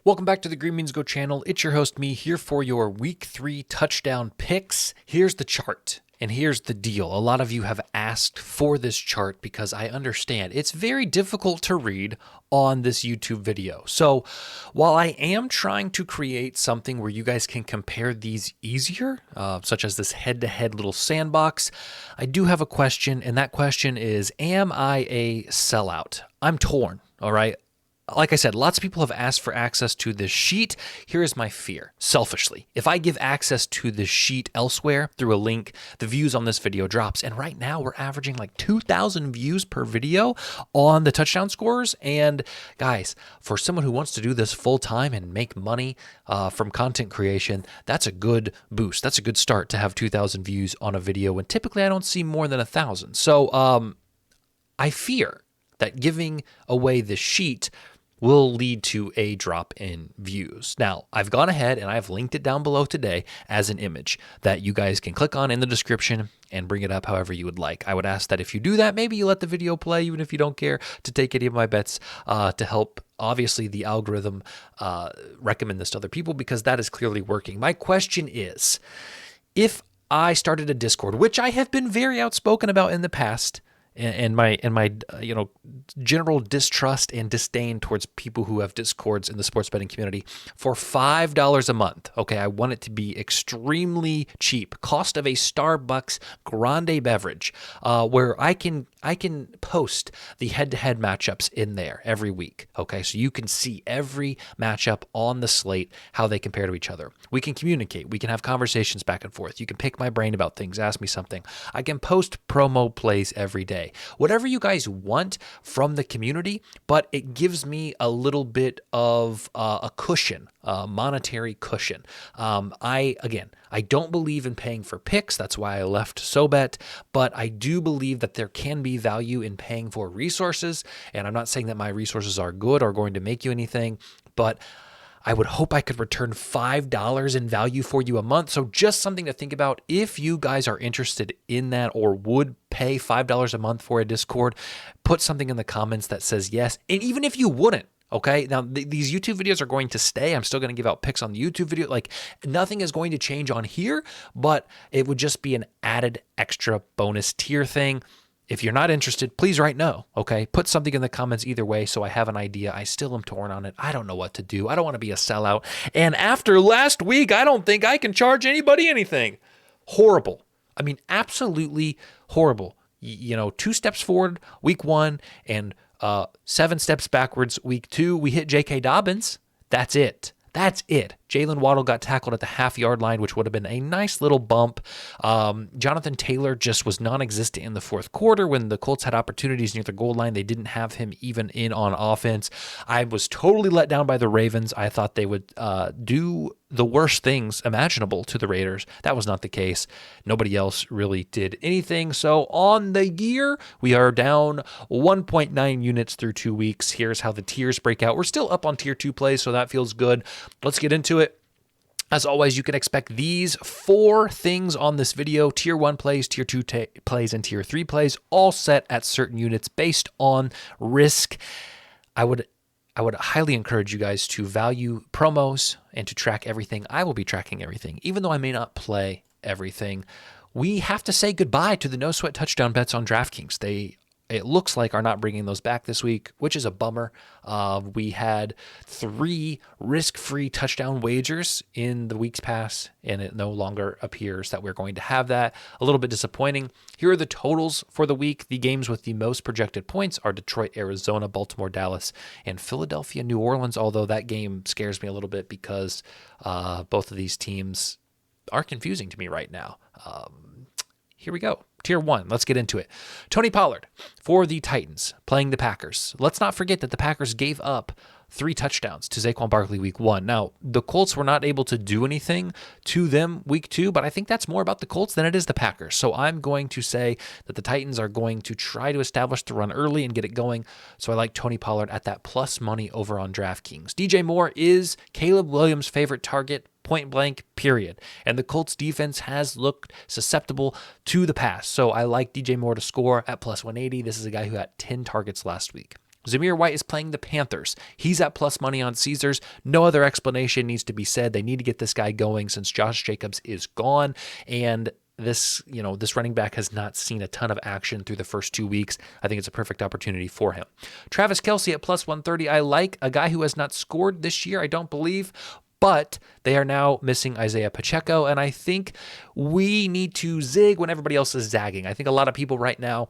Welcome back to the Green Means Go channel. It's your host, me, here for your Week 3 touchdown picks. Here's the chart, and here's the deal. A lot of you have asked for this chart because I understand it's very difficult to read on this YouTube video. So while I am trying to create something where you guys can compare these easier, such as this head-to-head little sandbox, I do have a question, and that question is, am I a sellout? I'm torn, all right? Like I said, lots of people have asked for access to this sheet. Here is my fear, selfishly. If I give access to this sheet elsewhere through a link, the views on this video drops. And right now we're averaging like 2,000 views per video on the touchdown scores. And guys, for someone who wants to do this full time and make money from content creation, that's a good boost. That's a good start to have 2,000 views on a video when typically I don't see more than 1,000. So I fear that giving away the sheet will lead to a drop in views. Now, I've gone ahead and I've linked it down below today as an image that you guys can click on in the description and bring it up however you would like. I would ask that if you do that, maybe you let the video play, even if you don't care to take any of my bets to help, obviously, the algorithm recommend this to other people, because that is clearly working. My question is, if I started a Discord, which I have been very outspoken about in the past, and my general distrust and disdain towards people who have Discords in the sports betting community, for $5 a month. Okay, I want it to be extremely cheap, cost of a Starbucks grande beverage, where I can post the head-to-head matchups in there every week. Okay, so you can see every matchup on the slate, how they compare to each other. We can communicate. We can have conversations back and forth. You can pick my brain about things, ask me something. I can post promo plays every day. Whatever you guys want from the community, but it gives me a little bit of a cushion, a monetary cushion. I don't believe in paying for picks. That's why I left SoBet, but I do believe that there can be value in paying for resources. And I'm not saying that my resources are good or going to make you anything, but I would hope I could return $5 in value for you a month. So just something to think about if you guys are interested in that or would pay $5 a month for a Discord. Put something in the comments that says yes. And even if you wouldn't, okay, now these YouTube videos are going to stay. I'm still going to give out picks on the YouTube video. Like, nothing is going to change on here, but it would just be an added extra bonus tier thing. If you're not interested, please write no, okay? Put something in the comments either way so I have an idea. I still am torn on it. I don't know what to do. I don't want to be a sellout. And after last week, I don't think I can charge anybody anything. Horrible. I mean, absolutely horrible. 2 steps forward week 1 and 7 steps backwards week 2. We hit J.K. Dobbins. That's it. That's it. Jalen Waddle got tackled at the half-yard line, which would have been a nice little bump. Jonathan Taylor just was non-existent in the fourth quarter. When the Colts had opportunities near the goal line, they didn't have him even in on offense. I was totally let down by the Ravens. I thought they would do the worst things imaginable to the Raiders. That was not the case. Nobody else really did anything. So on the year, we are down 1.9 units through 2 weeks. Here's how the tiers break out. We're still up on tier 2 plays, so that feels good. Let's get into it. As always, you can expect these 4 things on this video: tier 1 plays, tier 2 plays, and tier 3 plays, all set at certain units based on risk. I would highly encourage you guys to value promos and to track everything. I will be tracking everything, even though I may not play everything. We have to say goodbye to the no sweat touchdown bets on DraftKings. It looks like are not bringing those back this week, which is a bummer. We had 3 risk-free touchdown wagers in the weeks past, and it no longer appears that we're going to have that. A little bit disappointing. Here are the totals for the week. The games with the most projected points are Detroit, Arizona, Baltimore, Dallas, and Philadelphia, New Orleans, although that game scares me a little bit because both of these teams are confusing to me right now. Here we go. Tier 1, let's get into it. Tony Pollard for the Titans playing the Packers. Let's not forget that the Packers gave up 3 touchdowns to Saquon Barkley week 1. Now, the Colts were not able to do anything to them week 2, but I think that's more about the Colts than it is the Packers. So I'm going to say that the Titans are going to try to establish the run early and get it going. So I like Tony Pollard at that plus money over on DraftKings. DJ Moore is Caleb Williams' favorite target, point blank, period. And the Colts defense has looked susceptible to the pass. So I like DJ Moore to score at plus 180. This is a guy who had 10 targets last week. Zamir White is playing the Panthers. He's at plus money on Caesars. No other explanation needs to be said. They need to get this guy going since Josh Jacobs is gone. And this running back has not seen a ton of action through the first 2 weeks. I think it's a perfect opportunity for him. Travis Kelce at plus 130. I like a guy who has not scored this year, I don't believe, but they are now missing Isaiah Pacheco, and I think we need to zig when everybody else is zagging. I think a lot of people right now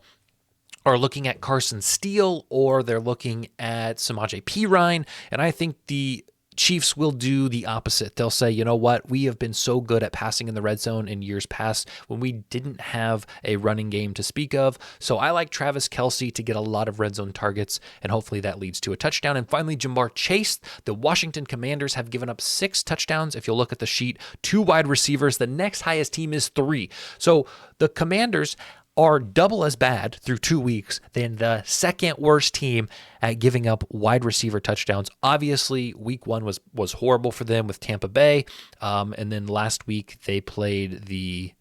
are looking at Carson Steele or they're looking at Samaje Perine, and I think the Chiefs will do the opposite. They'll say, you know what, we have been so good at passing in the red zone in years past when we didn't have a running game to speak of. So I like Travis Kelce to get a lot of red zone targets, and hopefully that leads to a touchdown. And finally, Jamar Chase. The Washington Commanders have given up 6 touchdowns. If you'll look at the sheet, 2 wide receivers. The next highest team is 3. So the Commanders are double as bad through 2 weeks than the second worst team at giving up wide receiver touchdowns. Obviously, week 1 was horrible for them with Tampa Bay, and then last week they played the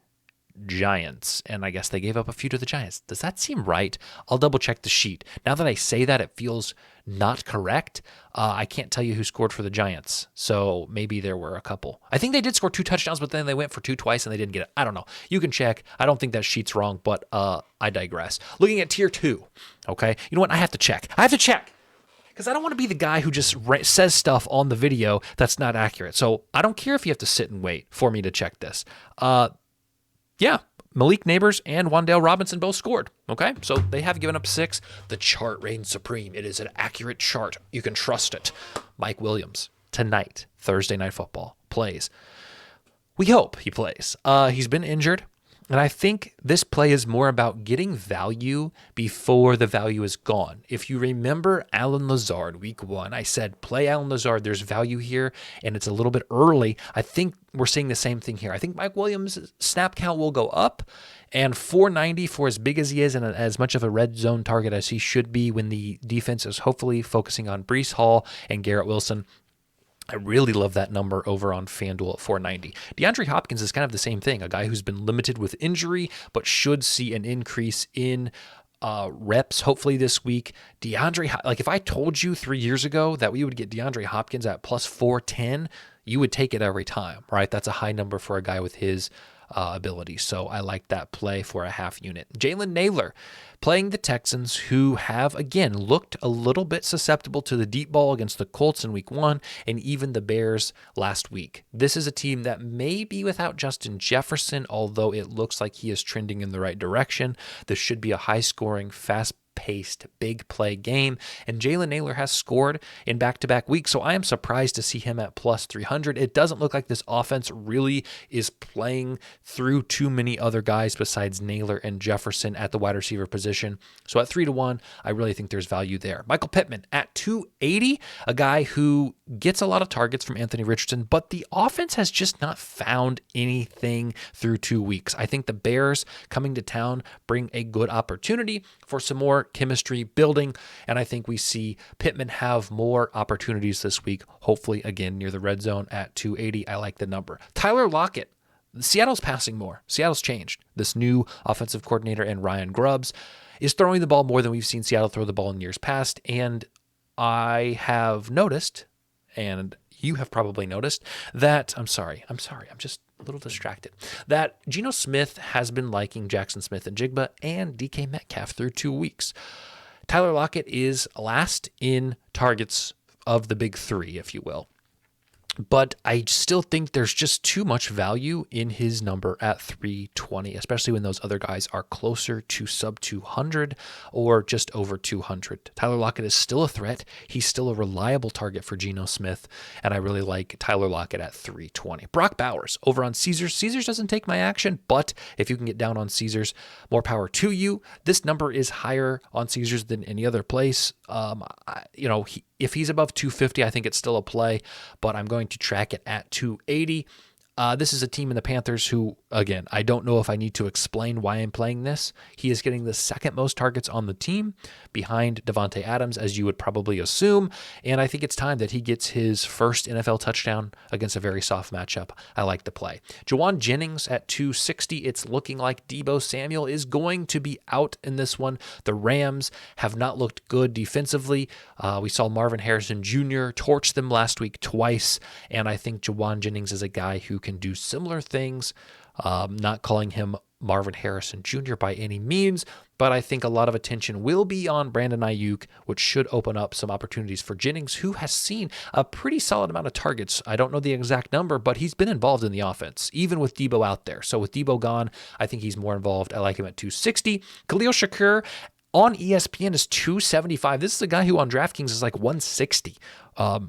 Giants, and I guess they gave up a few to the Giants. Does that seem right? I'll double check the sheet. Now that I say that, it feels not correct. I can't tell you who scored for the Giants, so maybe there were a couple. I think they did score 2 touchdowns, but then they went for 2 twice and they didn't get it. I don't know. You can check. I don't think that sheet's wrong, but I digress. Looking at tier 2, okay? You know what? I have to check. Because I don't want to be the guy who just says stuff on the video that's not accurate. So I don't care if you have to sit and wait for me to check this. Yeah, Malik Neighbors and Wan'Dale Robinson both scored. Okay, so they have given up 6. The chart reigns supreme. It is an accurate chart. You can trust it. Mike Williams, tonight, Thursday Night Football, plays. We hope he plays. He's been injured, and I think this play is more about getting value before the value is gone. If you remember Allen Lazard, week 1, I said, play Allen Lazard. There's value here, and it's a little bit early. I think we're seeing the same thing here. I think Mike Williams' snap count will go up, and 490 for as big as he is and as much of a red zone target as he should be when the defense is hopefully focusing on Breece Hall and Garrett Wilson. I really love that number over on FanDuel at 490. DeAndre Hopkins is kind of the same thing, a guy who's been limited with injury, but should see an increase in reps hopefully this week. If I told you 3 years ago that we would get DeAndre Hopkins at plus 410, you would take it every time, right? That's a high number for a guy with his ability. So I like that play for a half unit. Jalen Naylor playing the Texans, who have, again, looked a little bit susceptible to the deep ball against the Colts in week 1 and even the Bears last week. This is a team that may be without Justin Jefferson, although it looks like he is trending in the right direction. This should be a high-scoring, fast-paced, big play game, and Jalen Naylor has scored in back-to-back weeks, so I am surprised to see him at plus 300. It doesn't look like this offense really is playing through too many other guys besides Naylor and Jefferson at the wide receiver position. So at 3-1, I really think there's value there. Michael Pittman at 280, a guy who gets a lot of targets from Anthony Richardson, but the offense has just not found anything through 2 weeks. I think the Bears coming to town bring a good opportunity for some more chemistry building, and I think we see Pittman have more opportunities this week, hopefully again near the red zone at 280. I like the number. Tyler Lockett. Seattle's passing more. Seattle's changed. This new offensive coordinator and Ryan Grubbs is throwing the ball more than we've seen Seattle throw the ball in years past, and I have noticed, and you have probably noticed, that, I'm sorry, I'm just a little distracted, that Geno Smith has been liking Jackson Smith and Jigba and DK Metcalf through 2 weeks. Tyler Lockett is last in targets of the big 3, if you will. But I still think there's just too much value in his number at 320, especially when those other guys are closer to sub 200 or just over 200. Tyler Lockett is still a threat. He's still a reliable target for Geno Smith, and I really like Tyler Lockett at 320. Brock Bowers over on Caesars. Caesars doesn't take my action, but if you can get down on Caesars, more power to you. This number is higher on Caesars than any other place. If he's above 250, I think it's still a play, but I'm going to track it at 280. This is a team in the Panthers who, again, I don't know if I need to explain why I'm playing this. He is getting the second most targets on the team behind Devontae Adams, as you would probably assume. And I think it's time that he gets his first NFL touchdown against a very soft matchup. I like the play. Jawan Jennings at 260. It's looking like Deebo Samuel is going to be out in this one. The Rams have not looked good defensively. We saw Marvin Harrison Jr. torch them last week twice, and I think Jawan Jennings is a guy who can do similar things. Not calling him Marvin Harrison Jr. by any means, but I think a lot of attention will be on Brandon Ayuk, which should open up some opportunities for Jennings, who has seen a pretty solid amount of targets. I don't know the exact number, but he's been involved in the offense, even with Deebo out there. So with Deebo gone, I think he's more involved. I like him at 260. Khalil Shakur on ESPN is 275. This is a guy who on DraftKings is like 160.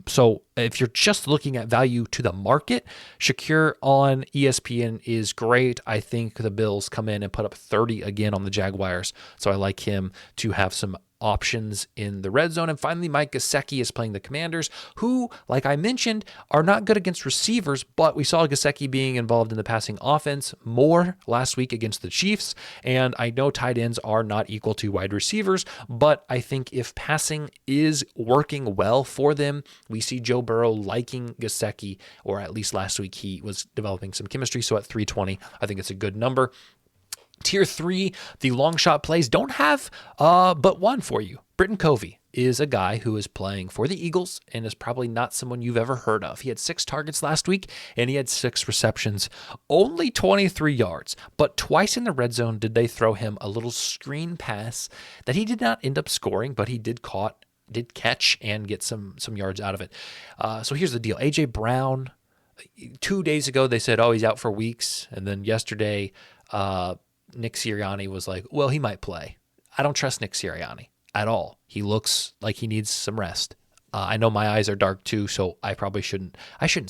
So if you're just looking at value to the market, Shakur on ESPN is great. I think the Bills come in and put up 30 again on the Jaguars. So I like him to have some options in the red zone. And finally, Mike Gesicki is playing the Commanders, who, like I mentioned, are not good against receivers, but we saw Gesicki being involved in the passing offense more last week against the Chiefs. And I know tight ends are not equal to wide receivers, but I think if passing is working well for them, we see Joe Burrow liking Gesicki, or at least last week he was developing some chemistry. So at 320, I think it's a good number. Tier 3, the long shot plays don't have but one for you. Britton Covey is a guy who is playing for the Eagles and is probably not someone you've ever heard of. He had 6 targets last week and he had 6 receptions, only 23 yards. But twice in the red zone did they throw him a little screen pass that he did not end up scoring, but he did catch and get some yards out of it. So here's the deal. A.J. Brown, 2 days ago they said, oh, he's out for weeks. And then yesterday, Nick Sirianni was like, well, he might play. I don't trust Nick Sirianni at all. He looks like he needs some rest. I know my eyes are dark too, so I probably shouldn't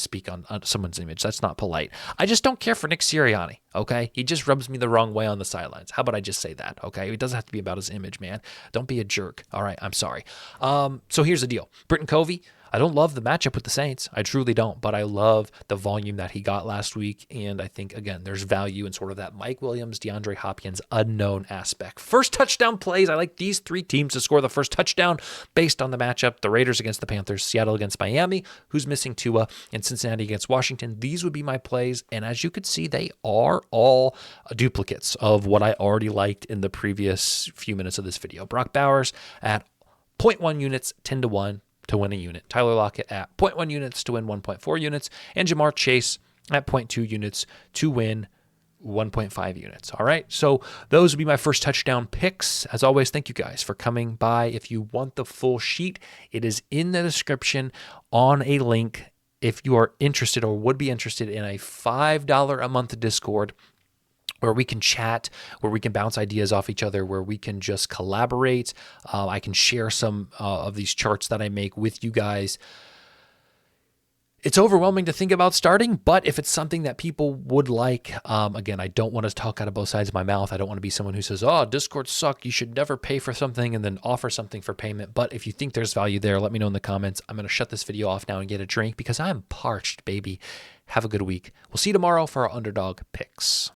speak on someone's image. That's not polite. I just don't care for Nick Sirianni, okay? He just rubs me the wrong way on the sidelines. How about I just say that, okay? It doesn't have to be about his image, man. Don't be a jerk. All right, I'm sorry. So here's the deal. Britton Covey, I don't love the matchup with the Saints. I truly don't, but I love the volume that he got last week, and I think, again, there's value in sort of that Mike Williams, DeAndre Hopkins unknown aspect. First touchdown plays, I like these 3 teams to score the first touchdown based on the matchup. The Raiders against the Panthers, Seattle against Miami, who's missing Tua, and Cincinnati against Washington. These would be my plays, and as you could see, they are all duplicates of what I already liked in the previous few minutes of this video. Brock Bowers at 0.1 units, 10-1. To win a unit. Tyler Lockett at 0.1 units to win 1.4 units. And Jamar Chase at 0.2 units to win 1.5 units. All right. So those would be my first touchdown picks. As always, thank you guys for coming by. If you want the full sheet, it is in the description on a link. If you are interested or would be interested in a $5 a month Discord, where we can chat, where we can bounce ideas off each other, where we can just collaborate. I can share some of these charts that I make with you guys. It's overwhelming to think about starting, but if it's something that people would like, again, I don't want to talk out of both sides of my mouth. I don't want to be someone who says, oh, Discord suck. You should never pay for something and then offer something for payment. But if you think there's value there, let me know in the comments. I'm going to shut this video off now and get a drink because I'm parched, baby. Have a good week. We'll see you tomorrow for our underdog picks.